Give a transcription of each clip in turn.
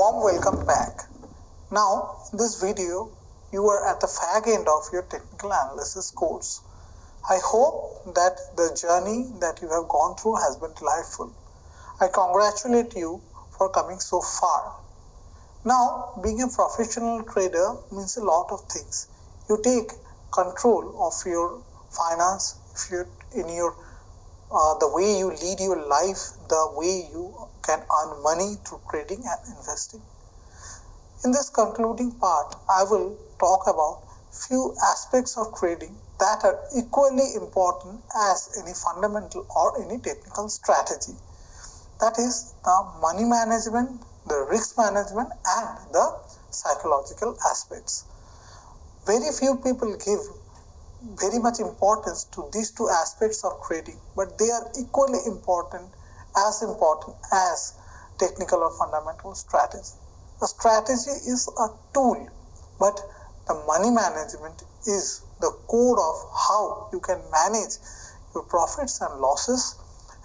warm welcome back. Now, in this video, you are at the fag end of your technical analysis course. I hope that the journey that you have gone through has been delightful. I congratulate you for coming so far. Now, being a professional trader means a lot of things. You take control of your finance, the way you lead your life, the way you can earn money through trading and investing. In this concluding part, I will talk about few aspects of trading that are equally important as any fundamental or any technical strategy. That is the money management, the risk management, and the psychological aspects. Very few people give very much importance to these two aspects of trading, but they are equally important as technical or fundamental strategy. A strategy is a tool, but the money management is the core of how you can manage your profits and losses,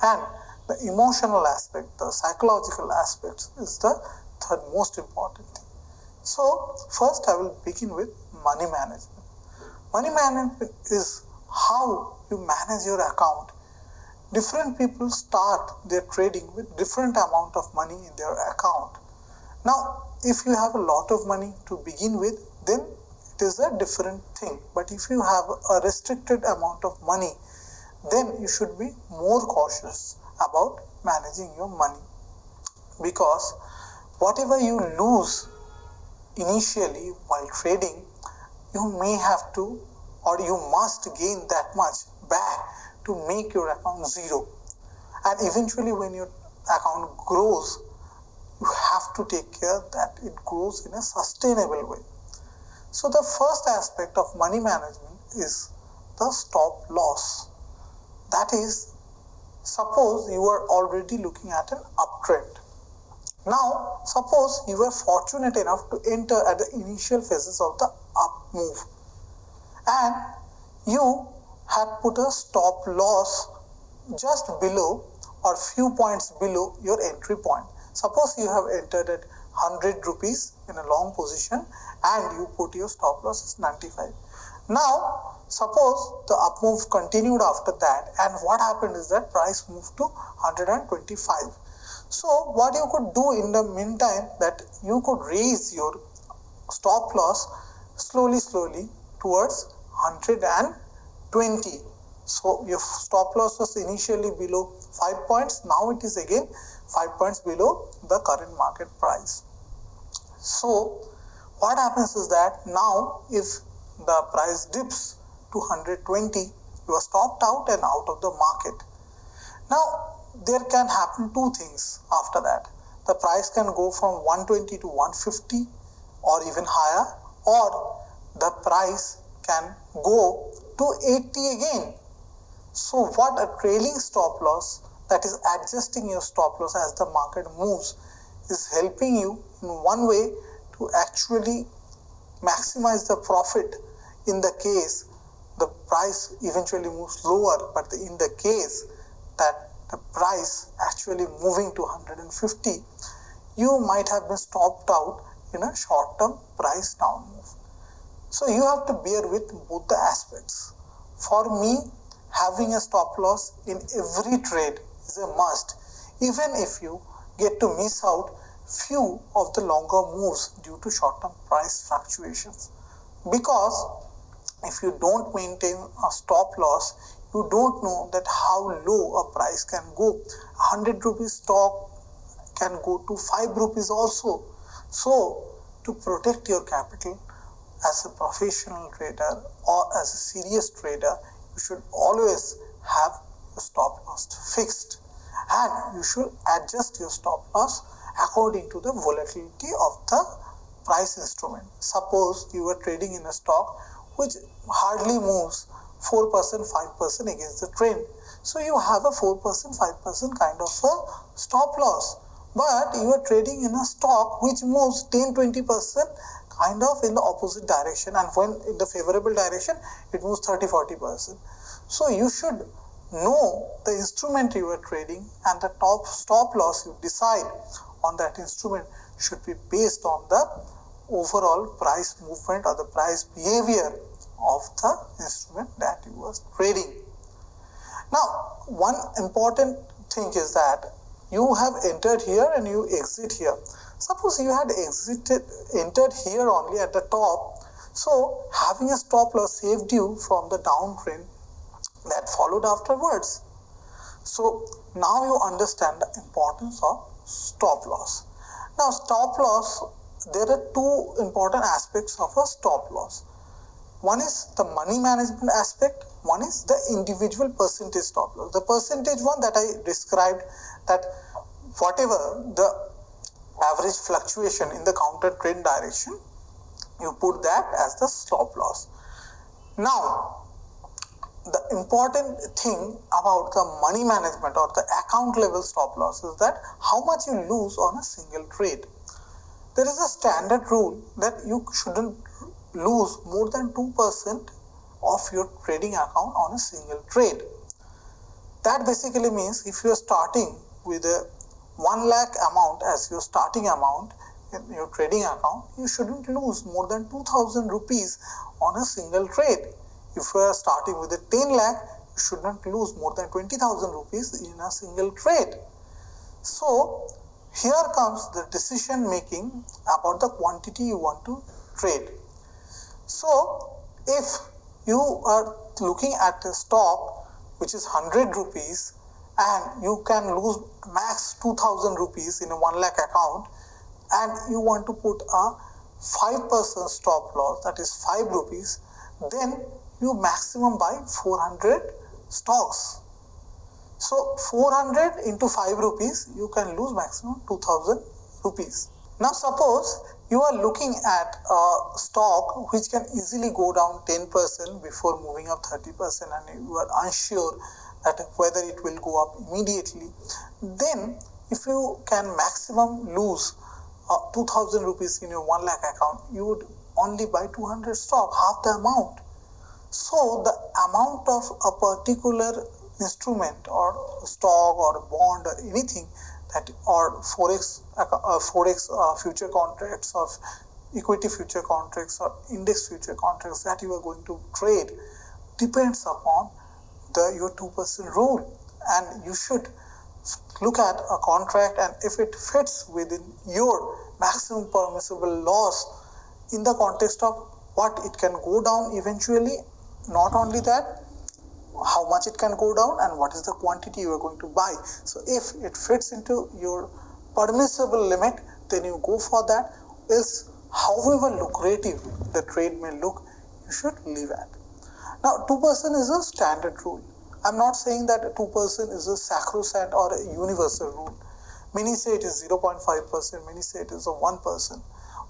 and the emotional aspect, the psychological aspect is the third most important thing. So first I will begin with money management. Money management is how you manage your account. Different people start their trading with different amount of money in their account. Now, if you have a lot of money to begin with, then it is a different thing. But if you have a restricted amount of money, then you should be more cautious about managing your money. Because whatever you lose initially while trading, you may have to or you must gain that much back to make your account zero. And eventually when your account grows, you have to take care that it grows in a sustainable way. So the first aspect of money management is the stop loss. That is, suppose you are already looking at an uptrend. Now, suppose you were fortunate enough to enter at the initial phases of the up move, and you had put a stop loss just below or few points below your entry point. Suppose you have entered at 100 rupees in a long position and you put your stop loss as 95. Now, suppose the up move continued after that, and what happened is that price moved to 125. So what you could do in the meantime, that you could raise your stop loss slowly towards 120. So your stop loss was initially below 5 points. Now it is again 5 points below the current market price. So what happens is that now if the price dips to 120, you are stopped out and out of the market. Now there can happen two things after that. The price can go from 120 to 150 or even higher, or the price can go to 80 again. So what a trailing stop loss, that is adjusting your stop loss as the market moves, is helping you in one way to actually maximize the profit in the case the price eventually moves lower, but in the case that the price actually moving to 150, you might have been stopped out in a short-term price down move. So you have to bear with both the aspects. For me, having a stop loss in every trade is a must, even if you get to miss out few of the longer moves due to short-term price fluctuations. Because if you don't maintain a stop loss, you don't know that how low a price can go. 100 rupees stock can go to 5 rupees also. So to protect your capital as a professional trader or as a serious trader, you should always have your stop loss fixed, and you should adjust your stop loss according to the volatility of the price instrument. Suppose you are trading in a stock which hardly moves 4%, 5% against the trend. So you have a 4%, 5% kind of a stop loss. But you are trading in a stock which moves 10, 20% kind of in the opposite direction, and when in the favorable direction, it moves 30, 40%. So you should know the instrument you are trading, and the top stop loss you decide on that instrument should be based on the overall price movement or the price behavior of the instrument that you are trading. Now, one important thing is that you have entered here and you exit here. Suppose you had entered here only at the top, so having a stop loss saved you from the downtrend that followed afterwards. So now you understand the importance of stop loss. Now, stop loss, there are two important aspects of a stop loss. One is the money management aspect, one is the individual percentage stop loss. The percentage one that I described, that whatever the average fluctuation in the counter trend direction, you put that as the stop loss. Now, the important thing about the money management or the account level stop loss is that how much you lose on a single trade. There is a standard rule that you shouldn't lose more than 2% of your trading account on a single trade. That basically means if you are starting with a 1 lakh amount as your starting amount in your trading account, you shouldn't lose more than 2,000 rupees on a single trade. If you are starting with a 10 lakh, you shouldn't lose more than 20,000 rupees in a single trade. So here comes the decision making about the quantity you want to trade. So if you are looking at a stock which is 100 rupees and you can lose max 2,000 rupees in a 1 lakh account, and you want to put a 5% stop loss, that is 5 rupees, then you maximum buy 400 stocks. So 400 into 5 rupees, you can lose maximum 2,000 rupees. Now suppose you are looking at a stock which can easily go down 10% before moving up 30% and you are unsure that whether it will go up immediately. Then if you can maximum lose 2,000 rupees in your 1 lakh account, you would only buy 200 stock, half the amount. So the amount of a particular instrument or stock or bond or anything that, or forex future contracts of equity future contracts or index future contracts that you are going to trade depends upon your 2% rule, and you should look at a contract, and if it fits within your maximum permissible loss in the context of what it can go down eventually, not only that, how much it can go down and what is the quantity you are going to buy. So if it fits into your permissible limit, then you go for that. Else, however lucrative the trade may look, you should leave at. Now 2% is a standard rule. I'm not saying that 2% is a sacrosanct or a universal rule. Many say it is 0.5%, many say it is a 1%.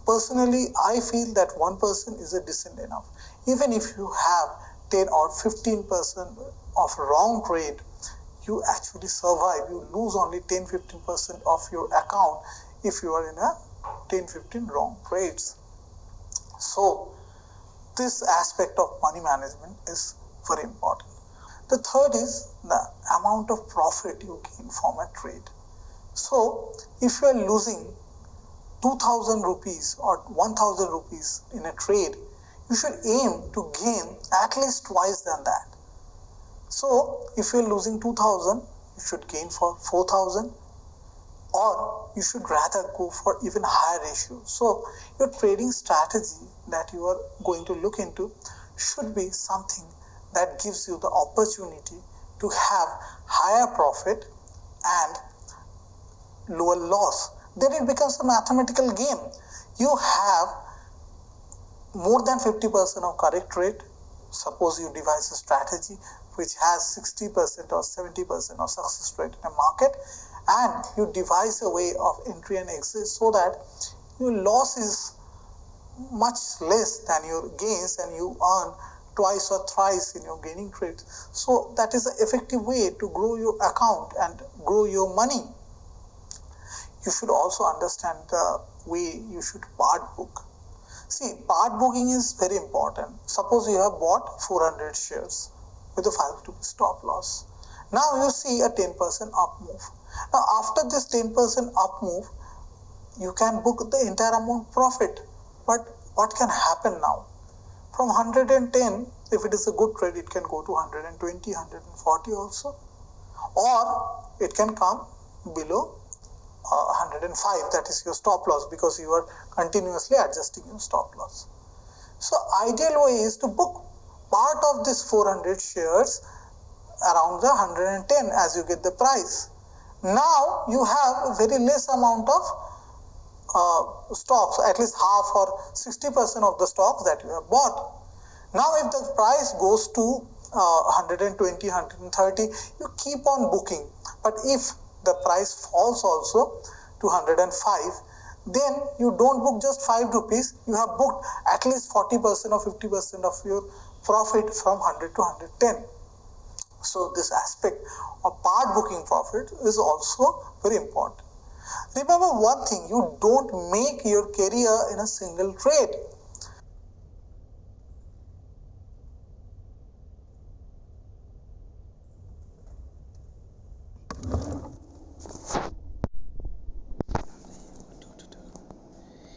Personally, I feel that 1% is a decent enough. Even if you have 10 or 15% of wrong trade, you actually survive. You lose only 10-15% of your account if you are in a 10-15 wrong trades. So this aspect of money management is very important. The third is the amount of profit you gain from a trade. So if you are losing 2,000 rupees or 1,000 rupees in a trade, you should aim to gain at least twice than that. So if you are losing 2,000, you should gain for 4,000, or you should rather go for even higher ratio. So your trading strategy that you are going to look into should be something that gives you the opportunity to have higher profit and lower loss. Then it becomes a mathematical game. You have more than 50% of correct trade. Suppose you devise a strategy which has 60% or 70% of success rate in a market, and you devise a way of entry and exit so that your loss is much less than your gains and you earn twice or thrice in your gaining trades. So that is an effective way to grow your account and grow your money. You should also understand the way you should part book. See, part booking is very important. Suppose you have bought 400 shares with a 5 rupee stop loss. Now you see a 10% up move. Now after this 10% up move, you can book the entire amount profit. But what can happen now? From 110, if it is a good trade, it can go to 120, 140 also. Or it can come below 105, that is your stop loss, because you are continuously adjusting your stop loss. So ideal way is to book part of this 400 shares around the 110 as you get the price. Now you have a very less amount of stocks, at least half or 60% of the stocks that you have bought. Now if the price goes to 120, 130, you keep on booking. But if the price falls also to 105, then you don't book just 5 rupees, you have booked at least 40% or 50% of your profit from 100 to 110. So this aspect of part booking profit is also very important. Remember one thing, you don't make your career in a single trade.